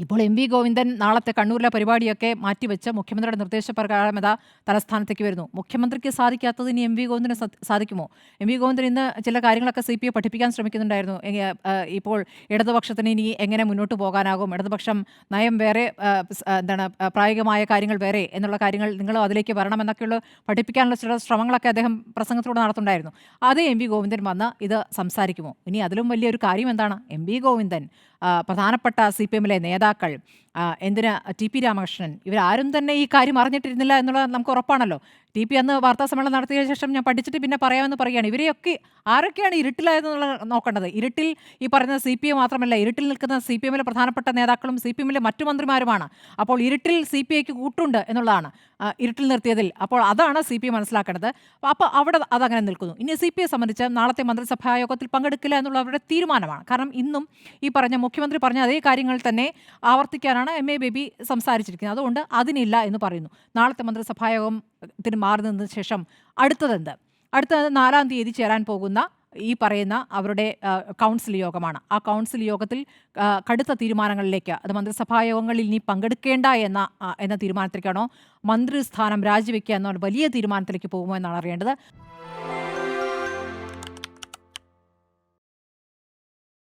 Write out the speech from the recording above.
ഇപ്പോൾ എം.വി. ഗോവിന്ദൻ നാളത്തെ കണ്ണൂരിലെ പരിപാടിയൊക്കെ മാറ്റിവെച്ച് മുഖ്യമന്ത്രിയുടെ നിർദ്ദേശപ്രകാരം തലസ്ഥാനത്തേക്ക് വരുന്നു. മുഖ്യമന്ത്രിക്ക് സാധിക്കാത്തത് ഇനി എം.വി. ഗോവിന്ദന് സാധിക്കുമോ? എം.വി. ഗോവിന്ദൻ ഇന്ന് ചില കാര്യങ്ങളൊക്കെ സി.പി.ഐ പഠിപ്പിക്കാൻ ശ്രമിക്കുന്നുണ്ടായിരുന്നു. ഇപ്പോൾ ഇടതുപക്ഷത്തിന് ഇനി എങ്ങനെ മുന്നോട്ട് പോകാനാകും, ഇടതുപക്ഷം നയം വേറെ, പ്രായോഗികമായ കാര്യങ്ങൾ വേറെ എന്നുള്ള കാര്യങ്ങൾ നിങ്ങളും അതിലേക്ക് വരണമെന്നൊക്കെയുള്ള പഠിപ്പിക്കാനുള്ള ചില ശ്രമങ്ങളൊക്കെ അദ്ദേഹം പ്രസംഗത്തിലൂടെ നടത്തുന്നുണ്ടായിരുന്നു. അതേ എം.വി. ഗോവിന്ദൻ വന്ന് ഇത് സംസാരിക്കുമോ? ഇനി അതിലും വലിയൊരു കാര്യം എന്താണ്? എം.വി. ഗോവിന്ദൻ, പ്രധാനപ്പെട്ട സി.പി.എമ്മിലെ നേതാക്കൾ, എന്തിന് ടി.പി. രാമകൃഷ്ണൻ, ഇവരാരും തന്നെ ഈ കാര്യം അറിഞ്ഞിട്ടിരുന്നില്ല എന്നുള്ളത് നമുക്ക് ഉറപ്പാണല്ലോ. ടി.പി. അന്ന് വാർത്താസമ്മേളനം നടത്തിയ ശേഷം ഞാൻ പഠിച്ചിട്ട് പിന്നെ പറയാമെന്ന് പറയുകയാണ്. ഇവരെയൊക്കെ ആരൊക്കെയാണ് ഇരുട്ടിലായതെന്നുള്ളത് നോക്കേണ്ടത്. ഇരുട്ടിൽ ഈ പറയുന്ന സി.പി.ഐ മാത്രമല്ല, ഇരുട്ടിൽ നിൽക്കുന്ന സി.പി.എമ്മിലെ പ്രധാനപ്പെട്ട നേതാക്കളും സി.പി.എമ്മിലെ മറ്റു മന്ത്രിമാരുമാണ്. അപ്പോൾ ഇരുട്ടിൽ സി.പി.ഐക്ക് കൂട്ടുണ്ട് എന്നുള്ളതാണ് ഇരുട്ടിൽ നിർത്തിയതിൽ. അപ്പോൾ അതാണ് സി.പി.ഐ മനസ്സിലാക്കേണ്ടത്. അപ്പോൾ അവിടെ അതങ്ങനെ നിൽക്കുന്നു. ഇനി സി.പി.ഐ സംബന്ധിച്ച് നാളത്തെ മന്ത്രിസഭാ യോഗത്തിൽ പങ്കെടുക്കില്ല എന്നുള്ള അവരുടെ തീരുമാനമാണ്. കാരണം ഇന്നും ഈ പറഞ്ഞ മുഖ്യമന്ത്രി പറഞ്ഞ അതേ കാര്യങ്ങൾ തന്നെ ആവർത്തിക്കാനാണ് എം.എ. ബേബി സംസാരിച്ചിരിക്കുന്നത്. അതുകൊണ്ട് അതിനില്ല എന്ന് പറയുന്നു. നാളത്തെ മന്ത്രിസഭായോഗത്തിന് മാറി നിന്നതിന് ശേഷം അടുത്തത് 4-ാം തീയതി ചേരാൻ പോകുന്ന ഈ പറയുന്ന അവരുടെ കൗൺസിൽ യോഗമാണ്. ആ കൗൺസിൽ യോഗത്തിൽ കടുത്ത തീരുമാനങ്ങളിലേക്ക്, അത് മന്ത്രിസഭായോഗങ്ങളിൽ ഇനി പങ്കെടുക്കേണ്ട എന്ന തീരുമാനത്തിലേക്കാണോ, മന്ത്രിസ്ഥാനം രാജിവെക്കുക എന്ന വലിയ തീരുമാനത്തിലേക്ക് പോകുമോ എന്നാണ് അറിയേണ്ടത്.